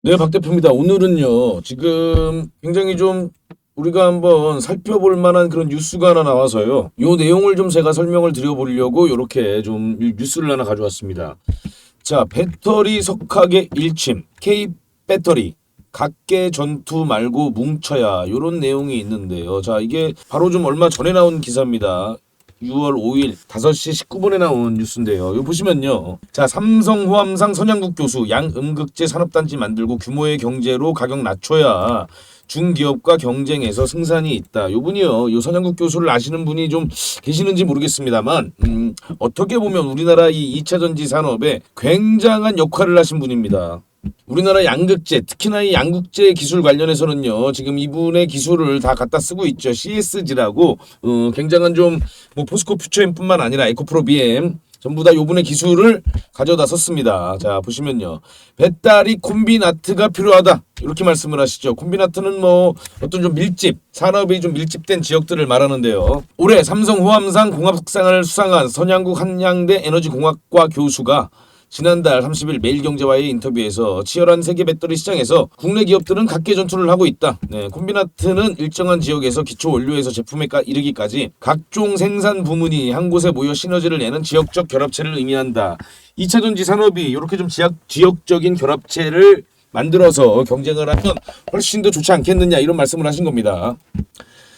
네, 박 대표입니다. 오늘은요, 지금 굉장히 좀 우리가 한번 살펴볼 만한 그런 뉴스가 하나 나와서요. 요 내용을 좀 제가 설명을 드려보려고 이렇게 좀 뉴스를 하나 가져왔습니다. 자, 배터리 석학의 일침, K 배터리. 각계 전투 말고 뭉쳐야 요런 내용이 있는데요. 자, 이게 바로 좀 얼마 전에 나온 기사입니다. 6월 5일 5시 19분에 나온 뉴스인데요. 이거 보시면요. 자, 삼성호암상 선양국 교수 양음극재 산업단지 만들고 규모의 경제로 가격 낮춰야 중기업과 경쟁에서 승산이 있다. 요 분이요. 요 선양국 교수를 아시는 분이 좀 계시는지 모르겠습니다만 어떻게 보면 우리나라 이 2차 전지 산업에 굉장한 역할을 하신 분입니다. 우리나라 양극재, 특히나 이 양극재 기술 관련해서는요, 지금 이분의 기술을 다 갖다 쓰고 있죠. CSG라고, 굉장한 좀, 뭐, 포스코 퓨처엠뿐만 아니라 에코프로 BM, 전부 다 요분의 기술을 가져다 썼습니다. 자, 보시면요. 배터리 콤비나트가 필요하다. 이렇게 말씀을 하시죠. 콤비나트는 뭐, 어떤 좀 밀집, 산업이 좀 밀집된 지역들을 말하는데요. 올해 삼성 호암상 공합상을 수상한 선양국 한양대 에너지공학과 교수가 지난달 30일 매일경제와의 인터뷰에서 치열한 세계 배터리 시장에서 국내 기업들은 각계 전투를 하고 있다. 네, 콤비나트는 일정한 지역에서 기초 원료에서 제품에 이르기까지 각종 생산 부문이 한 곳에 모여 시너지를 내는 지역적 결합체를 의미한다. 2차 전지 산업이 이렇게 좀 지역적인 결합체를 만들어서 경쟁을 하면 훨씬 더 좋지 않겠느냐 이런 말씀을 하신 겁니다.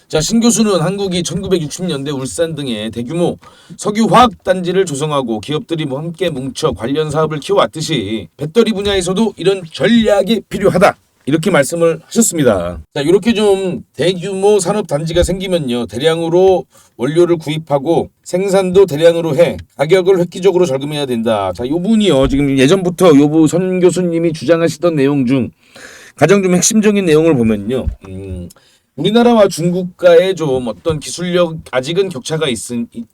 자, 신 교수는 한국이 1960년대 울산 등의 대규모 석유화학 단지를 조성하고 기업들이 뭐 함께 뭉쳐 관련 사업을 키워왔듯이 배터리 분야에서도 이런 전략이 필요하다. 이렇게 말씀을 하셨습니다. 자, 이렇게 좀 대규모 산업 단지가 생기면요. 대량으로 원료를 구입하고 생산도 대량으로 해 가격을 획기적으로 절감해야 된다. 자, 요 분이요. 지금 예전부터 요부 선 교수님이 주장하시던 내용 중 가장 좀 핵심적인 내용을 보면요. 우리나라와 중국과의 좀 어떤 기술력 아직은 격차가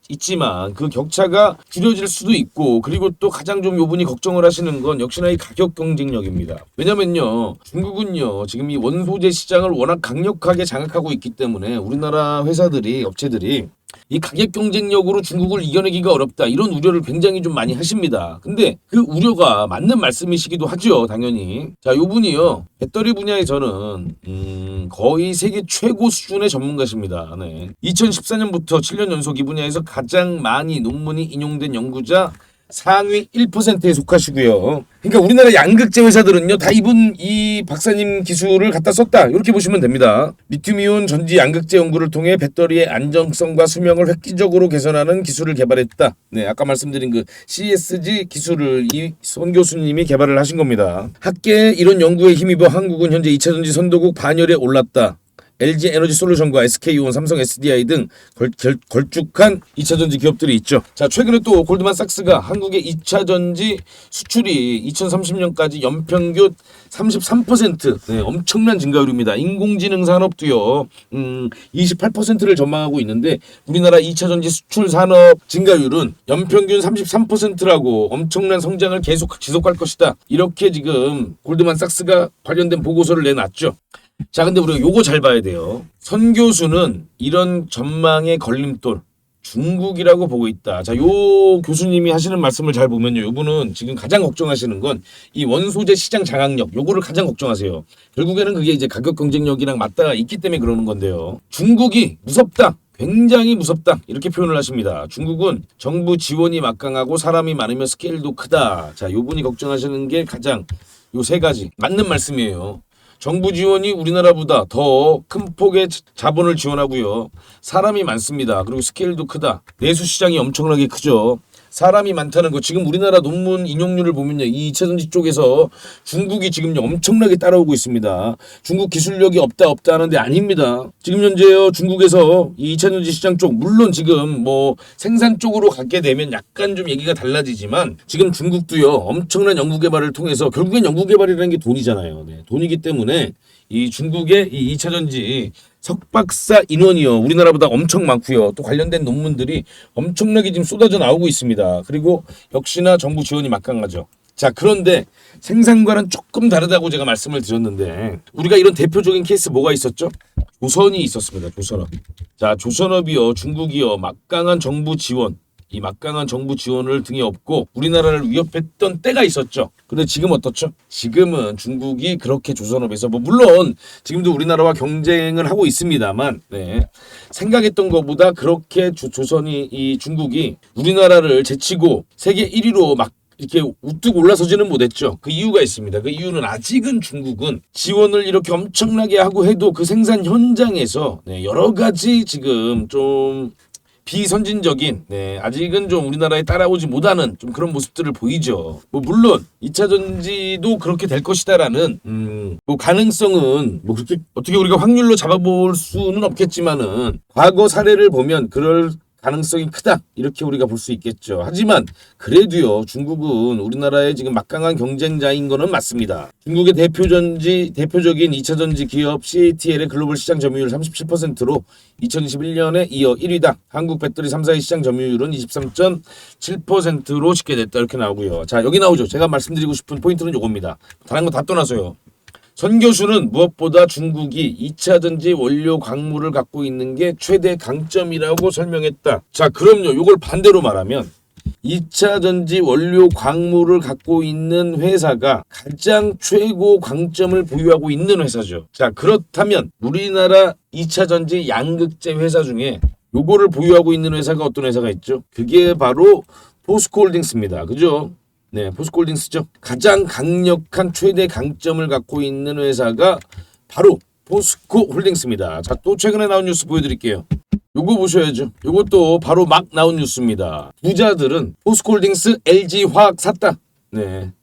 있지만 그 격차가 줄여질 수도 있고, 그리고 또 가장 좀 요분이 걱정을 하시는 건 역시나 이 가격 경쟁력입니다. 왜냐면요, 중국은요 지금 이 원소재 시장을 워낙 강력하게 장악하고 있기 때문에 우리나라 회사들이, 업체들이 이 가격 경쟁력으로 중국을 이겨내기가 어렵다, 이런 우려를 굉장히 좀 많이 하십니다. 근데 그 우려가 맞는 말씀이시기도 하죠, 당연히. 자, 요분이요 배터리 분야에서는 거의 세계 최고 수준의 전문가십니다. 네. 2014년부터 7년 연속 이 분야에서 가장 많이 논문이 인용된 연구자 상위 1%에 속하시고요. 그러니까 우리나라 양극재 회사들은요 다 이 박사님 기술을 갖다 썼다, 이렇게 보시면 됩니다. 리튬이온 전지 양극재 연구를 통해 배터리의 안정성과 수명을 획기적으로 개선하는 기술을 개발했다. 네, 아까 말씀드린 그 CSG 기술을 이 손 교수님이 개발을 하신 겁니다. 학계의 이런 연구에 힘입어 한국은 현재 2차 전지 선도국 반열에 올랐다. LG 에너지 솔루션과 SK온, 삼성 SDI 등 걸쭉한 2차 전지 기업들이 있죠. 자, 최근에 또 골드만삭스가 한국의 2차 전지 수출이 2030년까지 연평균 33%, 네, 엄청난 증가율입니다. 인공지능 산업도요, 28%를 전망하고 있는데 우리나라 2차 전지 수출 산업 증가율은 연평균 33%라고 엄청난 성장을 계속 지속할 것이다. 이렇게 지금 골드만삭스가 관련된 보고서를 내놨죠. 자, 근데 우리가 요거 잘 봐야 돼요. 선 교수는 이런 전망의 걸림돌, 중국이라고 보고 있다. 자, 요 교수님이 하시는 말씀을 잘 보면요. 요분은 지금 가장 걱정하시는 건 이 원소재 시장 장악력, 요거를 가장 걱정하세요. 결국에는 그게 이제 가격 경쟁력이랑 맞닿아 있기 때문에 그러는 건데요. 중국이 무섭다. 굉장히 무섭다, 이렇게 표현을 하십니다. 중국은 정부 지원이 막강하고 사람이 많으면 스케일도 크다. 자, 요분이 걱정하시는 게 가장 요 세 가지 맞는 말씀이에요. 정부 지원이 우리나라보다 더 큰 폭의 자본을 지원하고요. 사람이 많습니다. 그리고 스케일도 크다. 내수 시장이 엄청나게 크죠. 사람이 많다는 거, 지금 우리나라 논문 인용률을 보면요, 이 2차 전지 쪽에서 중국이 지금 엄청나게 따라오고 있습니다. 중국 기술력이 없다 하는데 아닙니다. 지금 현재요 중국에서 이 2차 전지 시장 쪽, 물론 지금 뭐 생산 쪽으로 갖게 되면 약간 좀 얘기가 달라지지만 지금 중국도요 엄청난 연구 개발을 통해서, 결국엔 연구 개발이라는 게 돈이잖아요. 네, 돈이기 때문에 이 중국의 이 2차 전지 석박사 인원이요 우리나라보다 엄청 많고요. 또 관련된 논문들이 엄청나게 지금 쏟아져 나오고 있습니다. 그리고 역시나 정부 지원이 막강하죠. 자, 그런데 생산과는 조금 다르다고 제가 말씀을 드렸는데, 우리가 이런 대표적인 케이스 뭐가 있었죠? 조선이 있었습니다. 조선업. 자, 조선업이요 중국이요 막강한 정부 지원, 이 막강한 정부 지원을 등에 업고 우리나라를 위협했던 때가 있었죠. 근데 지금 어떻죠? 지금은 중국이 그렇게 조선업에서 물론 지금도 우리나라와 경쟁을 하고 있습니다만 생각했던 것보다 그렇게 조선이 이 중국이 우리나라를 제치고 세계 1위로 막 이렇게 우뚝 올라서지는 못했죠. 그 이유가 있습니다. 그 이유는 아직은 중국은 지원을 이렇게 엄청나게 하고 해도 그 생산 현장에서 여러 가지 지금 좀 비선진적인 아직은 좀 우리나라에 따라오지 못하는 좀 그런 모습들을 보이죠. 물론 2차 전지도 그렇게 될 것이다라는 가능성은 그렇게 어떻게 우리가 확률로 잡아볼 수는 없겠지만은 과거 사례를 보면 그럴 가능성이 크다 이렇게 우리가 볼 수 있겠죠. 하지만 그래도요 중국은 우리나라의 지금 막강한 경쟁자인 거는 맞습니다. 중국의 대표적인 2차전지 기업 CATL의 글로벌 시장 점유율 37%로 2021년에 이어 1위다. 한국 배터리 3사의 시장 점유율은 23.7%로 집계됐다 이렇게 나오고요. 자 여기 나오죠. 제가 말씀드리고 싶은 포인트는 요겁니다. 다른 거 다 떠나서요. 선 교수는 무엇보다 중국이 2차전지 원료 광물을 갖고 있는 게 최대 강점이라고 설명했다. 자, 그럼요. 이걸 반대로 말하면 2차전지 원료 광물을 갖고 있는 회사가 가장 최고 강점을 보유하고 있는 회사죠. 자, 그렇다면 우리나라 2차전지 양극재 회사 중에 요거를 보유하고 있는 회사가 어떤 회사가 있죠? 그게 바로 포스코홀딩스입니다. 그죠? 포스코홀딩스죠. 가장 강력한 최대 강점을 갖고 있는 회사가 바로 포스코홀딩스입니다. 자, 또 최근에 나온 뉴스 보여드릴게요. 요거 보셔야죠. 요것도 바로 막 나온 뉴스입니다. 부자들은 포스코홀딩스, LG화학 샀다.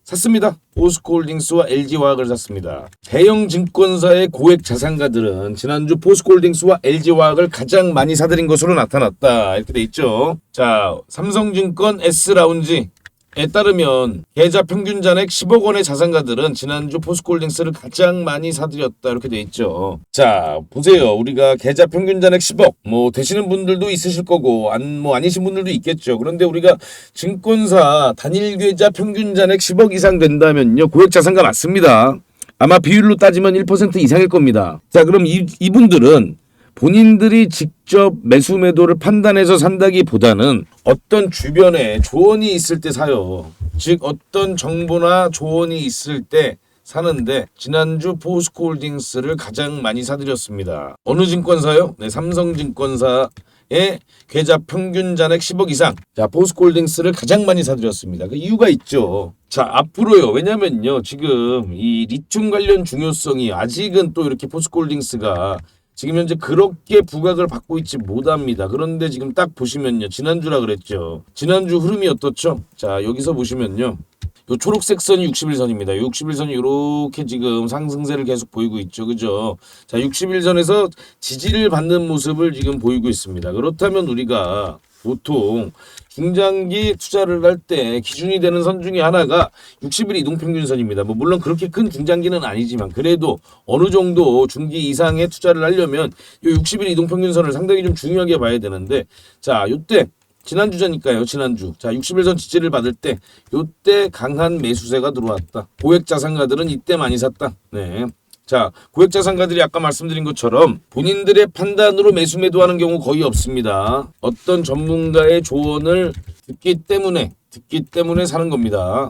샀습니다. 포스코홀딩스와 LG화학을 샀습니다. 대형 증권사의 고액 자산가들은 지난주 포스코홀딩스와 LG화학을 가장 많이 사들인 것으로 나타났다. 이렇게 돼 있죠. 자, 삼성증권 S라운지 에 따르면 계좌 평균 잔액 10억 원의 자산가들은 지난주 포스코홀딩스를 가장 많이 사들였다 이렇게 돼 있죠. 자 보세요. 우리가 계좌 평균 잔액 10억 되시는 분들도 있으실 거고 아니신 분들도 있겠죠. 그런데 우리가 증권사 단일 계좌 평균 잔액 10억 이상 된다면요 고액 자산가 맞습니다. 아마 비율로 따지면 1% 이상일 겁니다. 자 그럼 이분들은 본인들이 직접 매수 매도를 판단해서 산다기보다는 어떤 주변에 조언이 있을 때 사요. 즉 어떤 정보나 조언이 있을 때 사는데 지난주 포스코홀딩스를 가장 많이 사들였습니다. 어느 증권사요? 삼성증권사의 계좌 평균 잔액 10억 이상. 자, 포스코홀딩스를 가장 많이 사들였습니다. 그 이유가 있죠. 자, 앞으로요. 왜냐면요. 지금 이 리튬 관련 중요성이 아직은 또 이렇게 포스코홀딩스가 지금 현재 그렇게 부각을 받고 있지 못합니다. 그런데 지금 딱 보시면요. 지난주라 그랬죠. 지난주 흐름이 어떻죠? 자, 여기서 보시면요. 요 초록색 선이 60일선입니다. 60일선이 이렇게 지금 상승세를 계속 보이고 있죠. 그죠? 자, 60일선에서 지지를 받는 모습을 지금 보이고 있습니다. 그렇다면 우리가 보통 중장기 투자를 할 때 기준이 되는 선 중에 하나가 60일 이동평균선입니다. 물론 그렇게 큰 중장기는 아니지만 그래도 어느 정도 중기 이상의 투자를 하려면 이 60일 이동평균선을 상당히 좀 중요하게 봐야 되는데 자, 요때 지난주자니까요. 지난주. 자, 60일선 지지를 받을 때 요때 강한 매수세가 들어왔다. 고액 자산가들은 이때 많이 샀다. 자, 고액 자산가들이 아까 말씀드린 것처럼 본인들의 판단으로 매수 매도하는 경우 거의 없습니다. 어떤 전문가의 조언을 듣기 때문에 사는 겁니다.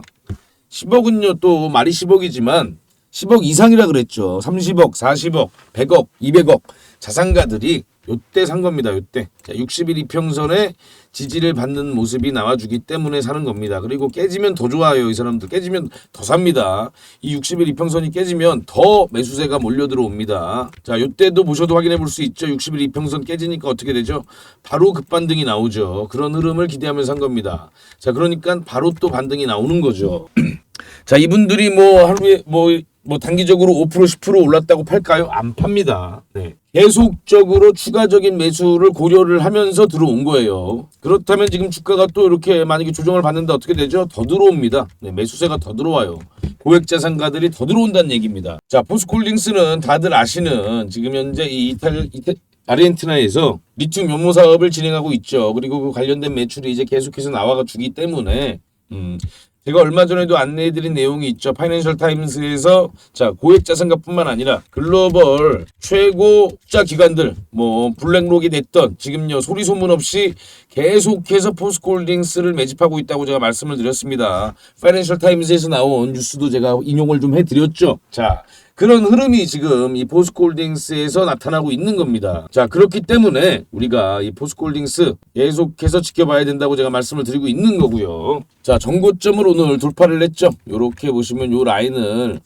10억은요 또 말이 10억이지만 10억 이상이라 그랬죠. 30억, 40억, 100억, 200억 자산가들이 요때 산 겁니다. 요때. 자, 60일 이평선에 지지를 받는 모습이 나와주기 때문에 사는 겁니다. 그리고 깨지면 더 좋아요. 이 사람들 깨지면 더 삽니다. 이 60일 이평선이 깨지면 더 매수세가 몰려 들어옵니다. 자, 요때도 보셔도 확인해 볼 수 있죠. 60일 이평선 깨지니까 어떻게 되죠? 바로 급반등이 나오죠. 그런 흐름을 기대하면서 산 겁니다. 자, 그러니까 바로 또 반등이 나오는 거죠. 자, 이분들이 하루에 단기적으로 5% 10% 올랐다고 팔까요? 안 팝니다. 계속적으로 추가적인 매수를 고려를 하면서 들어온 거예요. 그렇다면 지금 주가가 또 이렇게 만약에 조정을 받는다 어떻게 되죠? 더 들어옵니다. 매수세가 더 들어와요. 고액 자산가들이 더 들어온다는 얘기입니다. 자, 포스코홀딩스는 다들 아시는 지금 현재 이 아르헨티나에서 리튬 연모 사업을 진행하고 있죠. 그리고 그 관련된 매출이 이제 계속해서 나와가 주기 때문에 제가 얼마 전에도 안내해드린 내용이 있죠. 파이낸셜 타임스에서 자 고액 자산가뿐만 아니라 글로벌 최고 투자 기관들 뭐 블랙록이 됐던 지금요 소리 소문 없이 계속해서 포스코홀딩스를 매집하고 있다고 제가 말씀을 드렸습니다. 파이낸셜 타임스에서 나온 뉴스도 제가 인용을 좀 해드렸죠. 자 그런 흐름이 지금 이 포스코홀딩스에서 나타나고 있는 겁니다. 자 그렇기 때문에 우리가 이 포스코홀딩스 계속해서 지켜봐야 된다고 제가 말씀을 드리고 있는 거고요. 자 정고점을 오늘 돌파를 했죠. 이렇게 보시면 요 라인을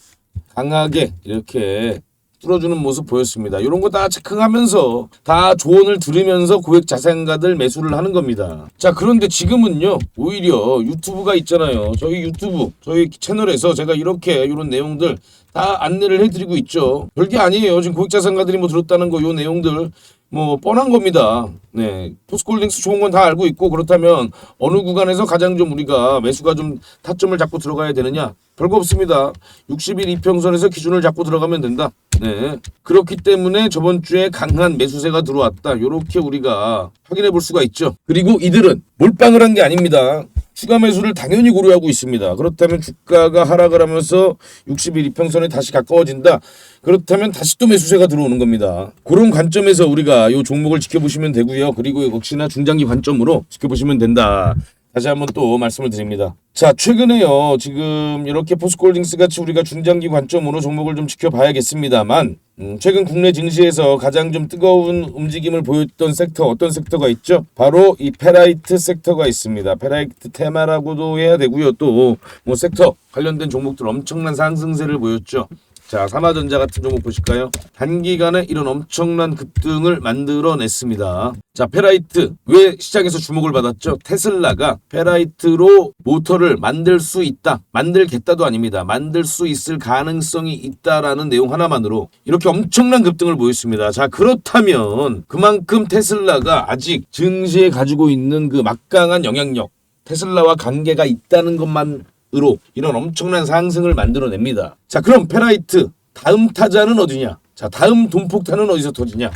강하게 이렇게 뚫어주는 모습 보였습니다. 이런 거 다 체크하면서 다 조언을 들으면서 고액 자산가들 매수를 하는 겁니다. 자 그런데 지금은요 오히려 유튜브가 있잖아요. 저희 유튜브 저희 채널에서 제가 이렇게 이런 내용들 다 안내를 해드리고 있죠. 별게 아니에요. 지금 고액 자산가들이 뭐 들었다는 거 요 내용들 뭐 뻔한 겁니다. 네, 포스코홀딩스 좋은 건 다 알고 있고 그렇다면 어느 구간에서 가장 좀 우리가 매수가 좀 타점을 잡고 들어가야 되느냐? 별거 없습니다. 60일 이평선에서 기준을 잡고 들어가면 된다. 네, 그렇기 때문에 저번 주에 강한 매수세가 들어왔다. 이렇게 우리가 확인해 볼 수가 있죠. 그리고 이들은 몰빵을 한 게 아닙니다. 추가 매수를 당연히 고려하고 있습니다. 그렇다면 주가가 하락을 하면서 60일 이평선에 다시 가까워진다. 그렇다면 다시 또 매수세가 들어오는 겁니다. 그런 관점에서 우리가 이 종목을 지켜보시면 되고요. 그리고 역시나 중장기 관점으로 지켜보시면 된다. 다시 한번 또 말씀을 드립니다. 자 최근에요. 지금 이렇게 포스코홀딩스 같이 우리가 중장기 관점으로 종목을 좀 지켜봐야겠습니다만 최근 국내 증시에서 가장 좀 뜨거운 움직임을 보였던 섹터 어떤 섹터가 있죠? 바로 이 페라이트 섹터가 있습니다. 페라이트 테마라고도 해야 되고요. 또 뭐 섹터 관련된 종목들 엄청난 상승세를 보였죠. 자, 삼화전자 같은 종목 보실까요? 단기간에 이런 엄청난 급등을 만들어냈습니다. 자, 페라이트. 왜 시장에서 주목을 받았죠? 테슬라가 페라이트로 모터를 만들 수 있다. 만들겠다도 아닙니다. 만들 수 있을 가능성이 있다라는 내용 하나만으로 이렇게 엄청난 급등을 보였습니다. 자, 그렇다면 그만큼 테슬라가 아직 증시에 가지고 있는 그 막강한 영향력, 테슬라와 관계가 있다는 것만 으로 이런 엄청난 상승을 만들어냅니다. 자 그럼 페라이트 다음 타자는 어디냐? 자 다음 돈폭탄은 어디서 터지냐?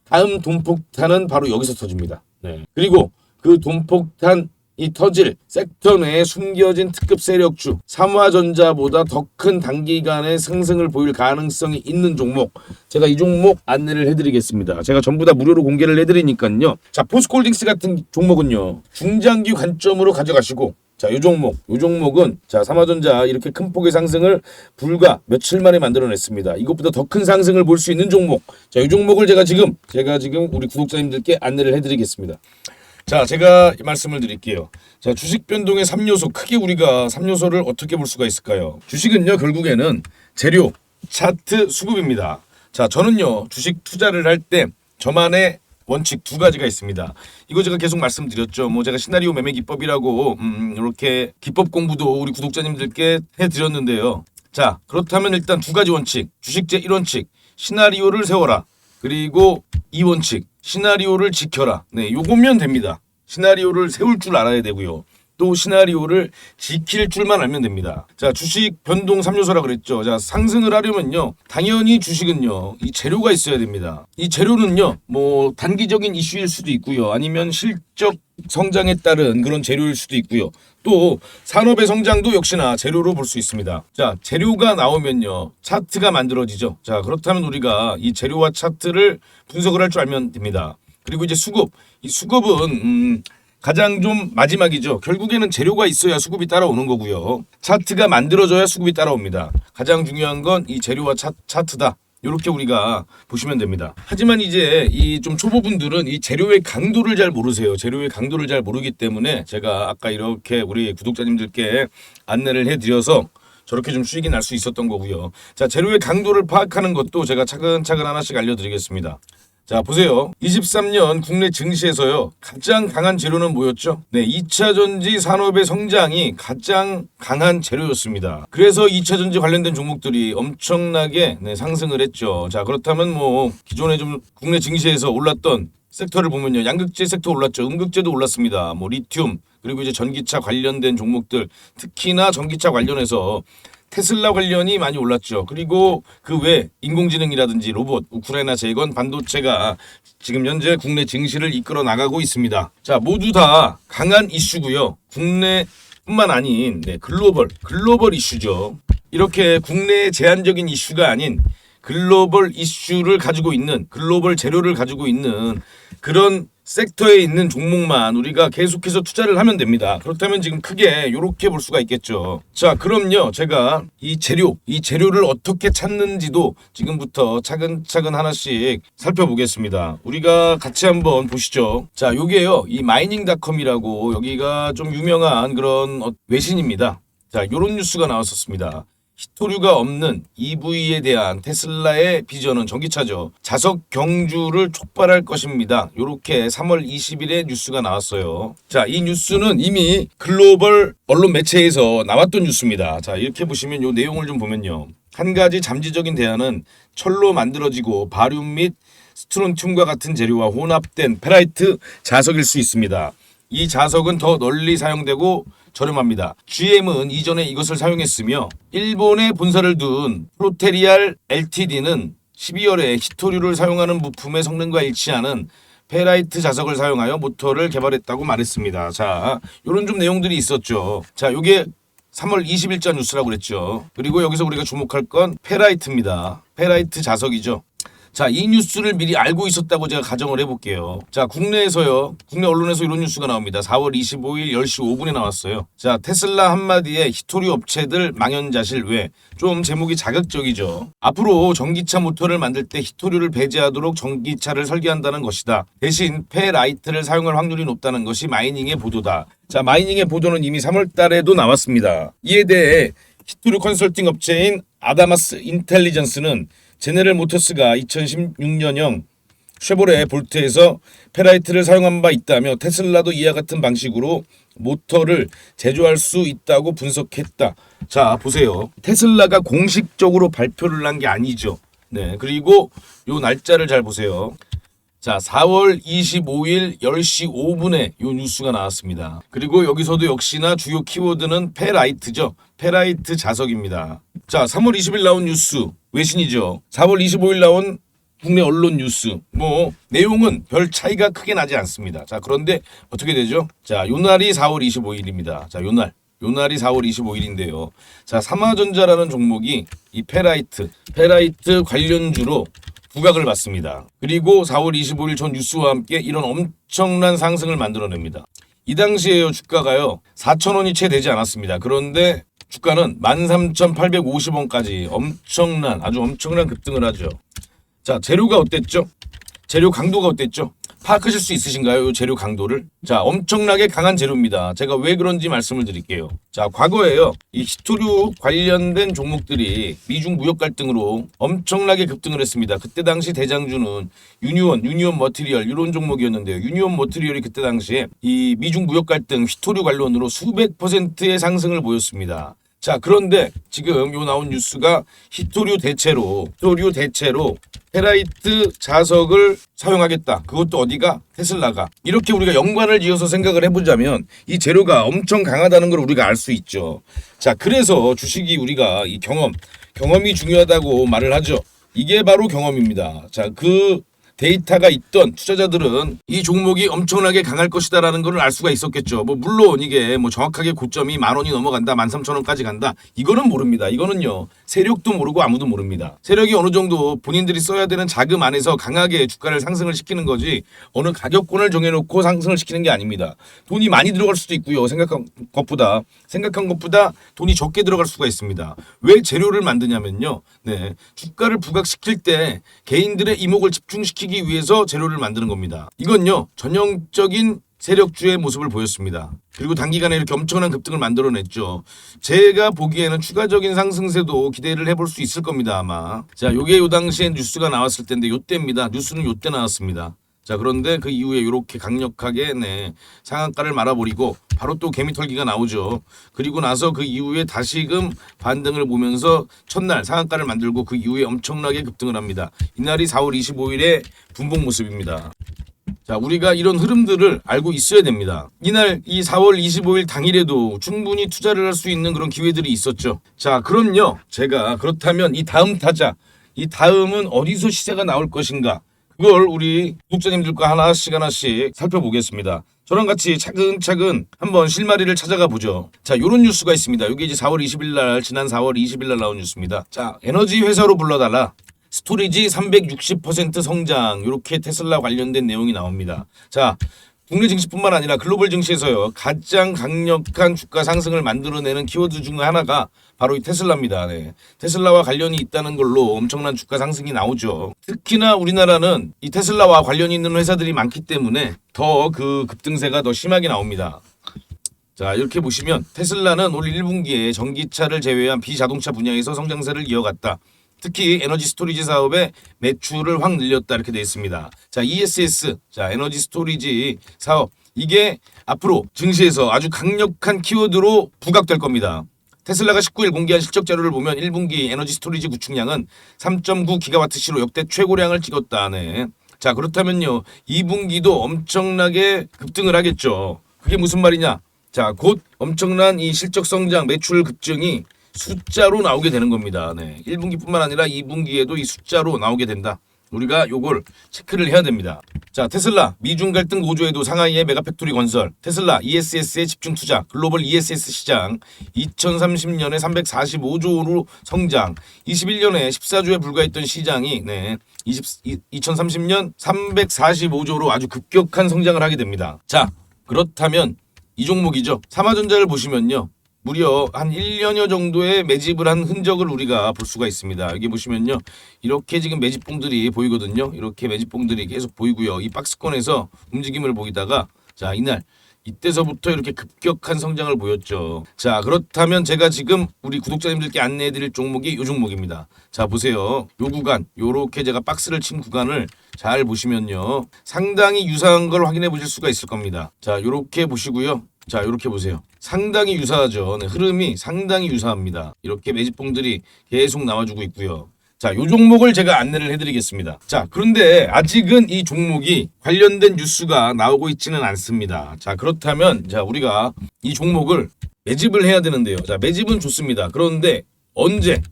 다음 돈폭탄은 바로 여기서 터집니다. 네. 그리고 그 돈폭탄이 터질 섹터 내에 숨겨진 특급 세력주 삼화전자보다 더 큰 단기간의 상승을 보일 가능성이 있는 종목 제가 이 종목 안내를 해드리겠습니다. 제가 전부 다 무료로 공개를 해드리니까요. 자 포스코홀딩스 같은 종목은요 중장기 관점으로 가져가시고 자, 요 종목은 자, 삼화전자 이렇게 큰 폭의 상승을 불과 며칠 만에 만들어냈습니다. 이것보다 더 큰 상승을 볼 수 있는 종목. 자, 이 종목을 제가 지금 우리 구독자님들께 안내를 해드리겠습니다. 자, 제가 말씀을 드릴게요. 자, 주식 변동의 3요소 크게 우리가 3요소를 어떻게 볼 수가 있을까요? 주식은요, 결국에는 재료, 차트, 수급입니다. 자, 저는요, 주식 투자를 할 때 저만의 원칙 두 가지가 있습니다. 이거 제가 계속 말씀드렸죠. 뭐 제가 시나리오 매매 기법이라고 이렇게 기법 공부도 우리 구독자님들께 해드렸는데요. 자 그렇다면 일단 두 가지 원칙. 주식제 1원칙 시나리오를 세워라. 그리고 2원칙 시나리오를 지켜라. 네, 요거면 됩니다. 시나리오를 세울 줄 알아야 되고요. 또 시나리오를 지킬 줄만 알면 됩니다. 자, 주식 변동 3요소라 그랬죠. 자, 상승을 하려면요. 당연히 주식은요. 이 재료가 있어야 됩니다. 이 재료는요. 뭐 단기적인 이슈일 수도 있고요. 아니면 실적 성장에 따른 그런 재료일 수도 있고요. 또 산업의 성장도 역시나 재료로 볼 수 있습니다. 자, 재료가 나오면요. 차트가 만들어지죠. 자, 그렇다면 우리가 이 재료와 차트를 분석을 할 줄 알면 됩니다. 그리고 이제 수급. 이 수급은 가장 좀 마지막이죠. 결국에는 재료가 있어야 수급이 따라오는 거고요. 차트가 만들어져야 수급이 따라옵니다. 가장 중요한 건 이 재료와 차트다. 이렇게 우리가 보시면 됩니다. 하지만 이제 이 좀 초보분들은 이 재료의 강도를 잘 모르세요. 재료의 강도를 잘 모르기 때문에 제가 아까 이렇게 우리 구독자님들께 안내를 해드려서 저렇게 좀 수익이 날 수 있었던 거고요. 자, 재료의 강도를 파악하는 것도 제가 차근차근 하나씩 알려드리겠습니다. 자, 보세요. 23년 국내 증시에서요. 가장 강한 재료는 뭐였죠? 네, 2차 전지 산업의 성장이 가장 강한 재료였습니다. 그래서 2차 전지 관련된 종목들이 엄청나게 상승을 했죠. 자, 그렇다면 뭐 기존에 좀 국내 증시에서 올랐던 섹터를 보면요. 양극재 sek터 올랐죠. 음극재도 올랐습니다. 뭐 리튬, 그리고 이제 전기차 관련된 종목들, 특히나 전기차 관련해서 테슬라 관련이 많이 올랐죠. 그리고 그 외 인공지능이라든지 로봇, 우크라이나 재건, 반도체가 지금 현재 국내 증시를 이끌어 나가고 있습니다. 자, 모두 다 강한 이슈고요. 국내 뿐만 아닌 글로벌 이슈죠. 이렇게 국내의 제한적인 이슈가 아닌 글로벌 이슈를 가지고 있는, 글로벌 재료를 가지고 있는 그런 섹터에 있는 종목만 우리가 계속해서 투자를 하면 됩니다. 그렇다면 지금 크게 이렇게 볼 수가 있겠죠. 자, 그럼요. 제가 이 재료를 어떻게 찾는지도 지금부터 차근차근 하나씩 살펴보겠습니다. 우리가 같이 한번 보시죠. 자, 요게요. 이 마이닝닷컴이라고 여기가 좀 유명한 그런 외신입니다. 자, 요런 뉴스가 나왔었습니다. 히토류가 없는 EV에 대한 테슬라의 비전은 전기차죠. 자석 경주를 촉발할 것입니다. 이렇게 3월 20일에 뉴스가 나왔어요. 자, 이 뉴스는 이미 글로벌 언론 매체에서 나왔던 뉴스입니다. 자, 이렇게 보시면 이 내용을 좀 보면요. 한 가지 잠재적인 대안은 철로 만들어지고 바륨 및 스트론튬과 같은 재료와 혼합된 페라이트 자석일 수 있습니다. 이 자석은 더 널리 사용되고 저렴합니다. GM은 이전에 이것을 사용했으며 일본에 본사를 둔 프로테리알 LTD는 12월에 히토류를 사용하는 부품의 성능과 일치하는 페라이트 자석을 사용하여 모터를 개발했다고 말했습니다. 자, 요런 좀 내용들이 있었죠. 자, 요게 3월 20일자 뉴스라고 그랬죠. 그리고 여기서 우리가 주목할 건 페라이트입니다. 페라이트 자석이죠. 자, 이 뉴스를 미리 알고 있었다고 제가 가정을 해볼게요. 자, 국내 언론에서 이런 뉴스가 나옵니다. 4월 25일 10시 5분에 나왔어요. 자, 테슬라 한마디에 히토류 업체들 망연자실 외 좀 제목이 자극적이죠. 앞으로 전기차 모터를 만들 때 히토류를 배제하도록 전기차를 설계한다는 것이다. 대신 페라이트를 사용할 확률이 높다는 것이 마이닝의 보도다. 자, 마이닝의 보도는 이미 3월 달에도 나왔습니다. 이에 대해 히토류 컨설팅 업체인 아다마스 인텔리전스는 제네럴 모터스가 2016년형 쉐보레 볼트에서 페라이트를 사용한 바 있다며 테슬라도 이와 같은 방식으로 모터를 제조할 수 있다고 분석했다. 자, 보세요. 테슬라가 공식적으로 발표를 한 게 아니죠. 네, 그리고 요 날짜를 잘 보세요. 자, 4월 25일 10시 5분에 요 뉴스가 나왔습니다. 그리고 여기서도 역시나 주요 키워드는 페라이트죠. 페라이트 자석입니다. 자, 3월 20일 나온 뉴스 외신이죠. 4월 25일 나온 국내 언론 뉴스. 내용은 별 차이가 크게 나지 않습니다. 자, 그런데 어떻게 되죠? 자, 요 날이 4월 25일입니다. 자, 요 날이 4월 25일인데요. 자, 삼화전자라는 종목이 이 페라이트 관련주로 부각을 받습니다. 그리고 4월 25일 전 뉴스와 함께 이런 엄청난 상승을 만들어냅니다. 이 당시에요, 주가가요 4,000원이 채 되지 않았습니다. 그런데 주가는 13,850원까지 아주 엄청난 급등을 하죠. 자, 재료가 어땠죠? 재료 강도가 어땠죠? 파악하실 수 있으신가요? 이 재료 강도를? 자, 엄청나게 강한 재료입니다. 제가 왜 그런지 말씀을 드릴게요. 자, 과거에요. 이 히토류 관련된 종목들이 미중 무역 갈등으로 엄청나게 급등을 했습니다. 그때 당시 대장주는 유니온 머티리얼 이런 종목이었는데요. 유니온 머티리얼이 그때 당시에 이 미중 무역 갈등 히토류 관련으로 수백 %의 상승을 보였습니다. 자, 그런데 지금 요 나온 뉴스가 히토류 대체로 페라이트 자석을 사용하겠다. 그것도 어디가? 테슬라가. 이렇게 우리가 연관을 지어서 생각을 해보자면 이 재료가 엄청 강하다는 걸 우리가 알 수 있죠. 자, 그래서 주식이 우리가 이 경험이 중요하다고 말을 하죠. 이게 바로 경험입니다. 자, 그 데이터가 있던 투자자들은 이 종목이 엄청나게 강할 것이다라는 걸 알 수가 있었겠죠. 물론 이게 정확하게 고점이 10,000원이 넘어간다, 13,000원까지 간다. 이거는 모릅니다. 이거는요, 세력도 모르고 아무도 모릅니다. 세력이 어느 정도 본인들이 써야 되는 자금 안에서 강하게 주가를 상승을 시키는 거지 어느 가격권을 정해놓고 상승을 시키는 게 아닙니다. 돈이 많이 들어갈 수도 있고요. 생각한 것보다 돈이 적게 들어갈 수가 있습니다. 왜 재료를 만드냐면요, 네, 주가를 부각시킬 때 개인들의 이목을 집중시키기 위해서 재료를 만드는 겁니다. 이건요, 전형적인 세력주의 모습을 보였습니다. 그리고 단기간에 이렇게 엄청난 급등을 만들어냈죠. 제가 보기에는 추가적인 상승세도 기대를 해볼 수 있을 겁니다, 아마. 자, 요게 요 당시에 뉴스가 나왔을 때인데 요때입니다. 뉴스는 요때 나왔습니다. 자, 그런데 그 이후에 이렇게 강력하게 상한가를 말아버리고 바로 또 개미털기가 나오죠. 그리고 나서 그 이후에 다시금 반등을 보면서 첫날 상한가를 만들고 그 이후에 엄청나게 급등을 합니다. 이날이 4월 25일의 분봉 모습입니다. 자, 우리가 이런 흐름들을 알고 있어야 됩니다. 이날 이 4월 25일 당일에도 충분히 투자를 할 수 있는 그런 기회들이 있었죠. 자, 그럼요. 제가 그렇다면 이 다음은 어디서 시세가 나올 것인가? 그걸 우리 구독자님들과 하나씩 살펴보겠습니다. 저랑 같이 차근차근 한번 실마리를 찾아가 보죠. 자, 요런 뉴스가 있습니다. 여기 이제 4월 20일 날, 지난 4월 20일 날 나온 뉴스입니다. 자, 에너지 회사로 불러달라. 스토리지 360% 성장. 이렇게 테슬라 관련된 내용이 나옵니다. 자, 국내 증시뿐만 아니라 글로벌 증시에서요, 가장 강력한 주가 상승을 만들어내는 키워드 중 하나가 바로 이 테슬라입니다. 네. 테슬라와 관련이 있다는 걸로 엄청난 주가 상승이 나오죠. 특히나 우리나라는 이 테슬라와 관련이 있는 회사들이 많기 때문에 더 그 급등세가 더 심하게 나옵니다. 자, 이렇게 보시면 테슬라는 올 1분기에 전기차를 제외한 비자동차 분야에서 성장세를 이어갔다. 특히 에너지 스토리지 사업의 매출을 확 늘렸다 이렇게 되어 있습니다. 자, ESS, 자, 에너지 스토리지 사업, 이게 앞으로 증시에서 아주 강력한 키워드로 부각될 겁니다. 테슬라가 19일 공개한 실적 자료를 보면 1분기 에너지 스토리지 구축량은 3.9GWh로 역대 최고량을 찍었다. 네. 자, 그렇다면요, 2분기도 엄청나게 급등을 하겠죠. 그게 무슨 말이냐? 자, 곧 엄청난 이 실적 성장, 매출 급증이 숫자로 나오게 되는 겁니다. 네. 1분기뿐만 아니라 2분기에도 이 숫자로 나오게 된다. 우리가 요걸 체크를 해야 됩니다. 자, 테슬라 미중 갈등 고조에도 상하이의 메가팩토리 건설, 테슬라 ESS에 집중 투자, 글로벌 ESS 시장 2030년에 345조로 성장, 21년에 14조에 불과했던 시장이 2030년 345조로 아주 급격한 성장을 하게 됩니다. 자, 그렇다면 이 종목이죠. 삼화전자를 보시면요, 무려 한 1년여 정도의 매집을 한 흔적을 우리가 볼 수가 있습니다. 여기 보시면요, 이렇게 지금 매집봉들이 보이거든요. 이렇게 매집봉들이 계속 보이고요. 이 박스권에서 움직임을 보이다가, 자, 이때서부터 이렇게 급격한 성장을 보였죠. 자, 그렇다면 제가 지금 우리 구독자님들께 안내해드릴 종목이 이 종목입니다. 자, 보세요. 요 구간, 요렇게 제가 박스를 친 구간을 잘 보시면요, 상당히 유사한 걸 확인해 보실 수가 있을 겁니다. 자, 요렇게 보시고요. 자, 이렇게 보세요. 상당히 유사하죠. 네, 흐름이 상당히 유사합니다. 이렇게 매집봉들이 계속 나와주고 있고요. 자, 요 종목을 제가 안내를 해드리겠습니다. 자, 그런데 아직은 이 종목이 관련된 뉴스가 나오고 있지는 않습니다. 자, 그렇다면 자, 우리가 이 종목을 매집을 해야 되는데요. 자, 매집은 좋습니다. 그런데 언제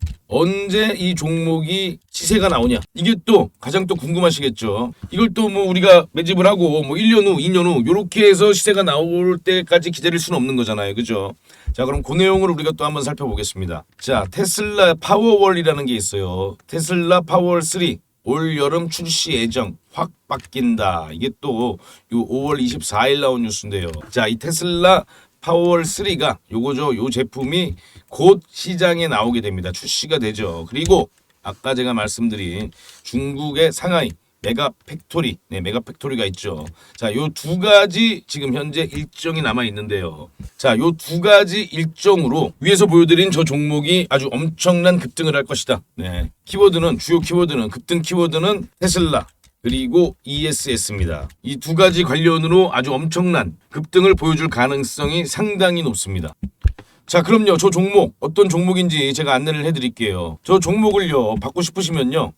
이 종목이 시세가 나오냐, 이게 또 가장 또 궁금하시겠죠. 이걸 또 뭐 우리가 매집을 하고 뭐 1년 후 2년 후 요렇게 해서 시세가 나올 때까지 기다릴 수는 없는 거잖아요, 그죠? 자, 그럼 그 내용을 우리가 또 한번 살펴보겠습니다. 자, 테슬라 파워월이라는 게 있어요. 테슬라 파워월 3 올 여름 출시 예정 확 바뀐다. 이게 또 요 5월 24일 나온 뉴스인데요. 자, 이 테슬라 파워월 3가 요거죠. 요 제품이 곧 시장에 나오게 됩니다. 출시가 되죠. 그리고 아까 제가 말씀드린 중국의 상하이 메가팩토리, 메가팩토리가 있죠. 자, 요 두 가지 지금 현재 일정이 남아 있는데요. 자, 요 두 가지 일정으로 위에서 보여드린 저 종목이 아주 엄청난 급등을 할 것이다. 네. 키워드는, 주요 키워드는, 급등 키워드는 테슬라, 그리고 ESS입니다. 이 두 가지 관련으로 아주 엄청난 급등을 보여줄 가능성이 상당히 높습니다. 자, 그럼요, 저 종목 어떤 종목인지 제가 안내를 해드릴게요. 저 종목을요 받고 싶으시면요,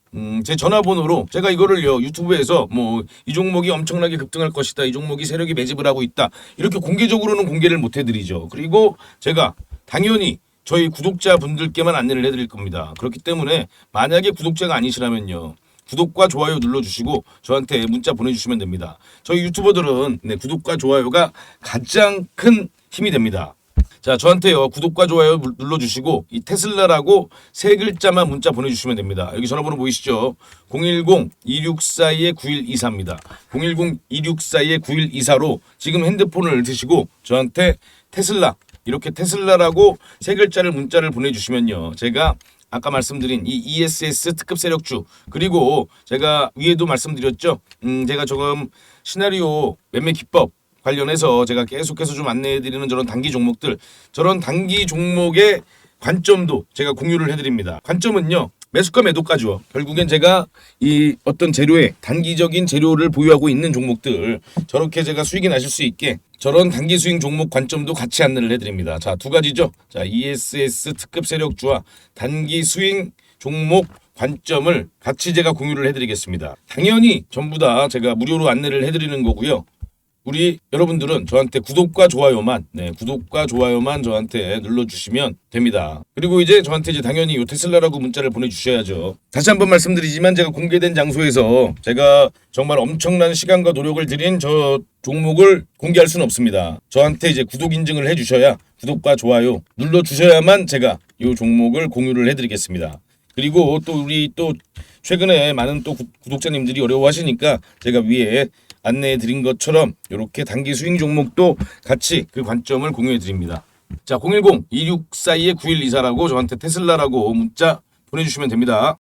제 전화번호로 제가 이거를요 유튜브에서 뭐 이 종목이 엄청나게 급등할 것이다, 이 종목이 세력이 매집을 하고 있다, 이렇게 공개적으로는 공개를 못 해드리죠. 그리고 제가 당연히 저희 구독자분들께만 안내를 해드릴 겁니다. 그렇기 때문에 만약에 구독자가 아니시라면요, 구독과 좋아요 눌러주시고 저한테 문자 보내주시면 됩니다. 저희 유튜버들은 구독과 좋아요가 가장 큰 힘이 됩니다. 자, 저한테요 구독과 좋아요 눌러주시고 이 테슬라라고 세 글자만 문자 보내주시면 됩니다. 여기 전화번호 보이시죠? 010-2642-9124입니다. 010-2642-9124로 지금 핸드폰을 드시고 저한테 테슬라, 이렇게 테슬라라고 세 글자를 문자를 보내주시면요, 제가 아까 말씀드린 이 ESS 특급 세력주, 그리고 제가 위에도 말씀드렸죠. 제가 조금 시나리오 매매 기법 관련해서 제가 계속해서 좀 안내해드리는 저런 단기 종목들, 저런 단기 종목의 관점도 제가 공유를 해드립니다. 관점은요, 매수가 매도가죠. 결국엔 제가 이 어떤 재료에 단기적인 재료를 보유하고 있는 종목들, 저렇게 제가 수익이 나실 수 있게 저런 단기 수익 종목 관점도 같이 안내를 해드립니다. 자, 두 가지죠. 자, ESS 특급 세력주와 단기 수익 종목 관점을 같이 제가 공유를 해드리겠습니다. 당연히 전부 다 제가 무료로 안내를 해드리는 거고요. 우리 여러분들은 저한테 구독과 좋아요만, 구독과 좋아요만 저한테 눌러주시면 됩니다. 그리고 이제 저한테 이제 당연히 요 테슬라라고 문자를 보내주셔야죠. 다시 한번 말씀드리지만 제가 공개된 장소에서 제가 정말 엄청난 시간과 노력을 들인 저 종목을 공개할 수는 없습니다. 저한테 이제 구독 인증을 해주셔야, 구독과 좋아요 눌러주셔야만 제가 요 종목을 공유를 해드리겠습니다. 그리고 또 우리 또 최근에 많은 또 구독자님들이 어려워하시니까 제가 위에 안내해 드린 것처럼 이렇게 단기 스윙 종목도 같이 그 관점을 공유해 드립니다. 자, 010-2642-9124라고 저한테 테슬라라고 문자 보내주시면 됩니다.